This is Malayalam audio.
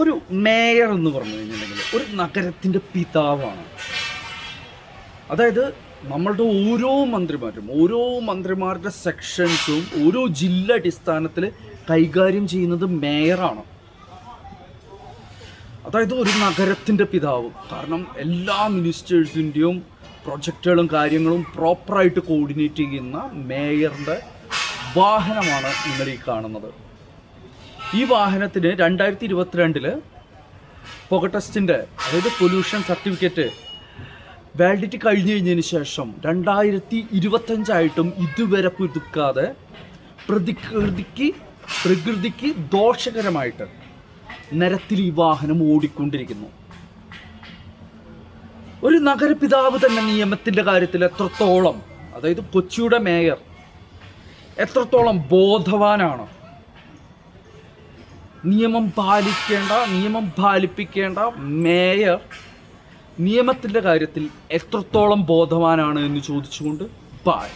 ഒരു മേയർ എന്ന് പറഞ്ഞു കഴിഞ്ഞിട്ടുണ്ടെങ്കിൽ ഒരു നഗരത്തിൻ്റെ പിതാവാണ്. അതായത് നമ്മളുടെ ഓരോ മന്ത്രിമാരുടെ സെക്ഷൻസും ഓരോ ജില്ല അടിസ്ഥാനത്തിൽ കൈകാര്യം ചെയ്യുന്നത് മേയറാണ്. അതായത് ഒരു നഗരത്തിൻ്റെ പിതാവ്. കാരണം എല്ലാ മിനിസ്റ്റേഴ്സിൻ്റെയും പ്രൊജക്റ്റുകളും കാര്യങ്ങളും പ്രോപ്പറായിട്ട് കോർഡിനേറ്റ് ചെയ്യുന്ന മേയറിൻ്റെ വാഹനമാണ് നിങ്ങൾ ഈ കാണുന്നത്. ഈ വാഹനത്തിന് 2022 പുക ടെസ്റ്റിൻ്റെ, അതായത് പൊല്യൂഷൻ സർട്ടിഫിക്കറ്റ് വാലിഡിറ്റി കഴിഞ്ഞ് കഴിഞ്ഞതിന് ശേഷം 2025 ഇതുവരെ പുതുക്കാതെ പ്രകൃതിക്ക് ദോഷകരമായിട്ട് നിരത്തിൽ ഈ വാഹനം ഓടിക്കൊണ്ടിരിക്കുന്നു. ഒരു നഗരപിതാവ് തന്നെ നിയമത്തിൻ്റെ കാര്യത്തിൽ എത്രത്തോളം, അതായത് കൊച്ചിയുടെ മേയർ എത്രത്തോളം ബോധവാനാണ്, നിയമം പാലിപ്പിക്കേണ്ട മേയർ നിയമത്തിൻ്റെ കാര്യത്തിൽ എത്രത്തോളം ബോധവാനാണ് എന്ന് ചോദിച്ചുകൊണ്ട് ബൈ.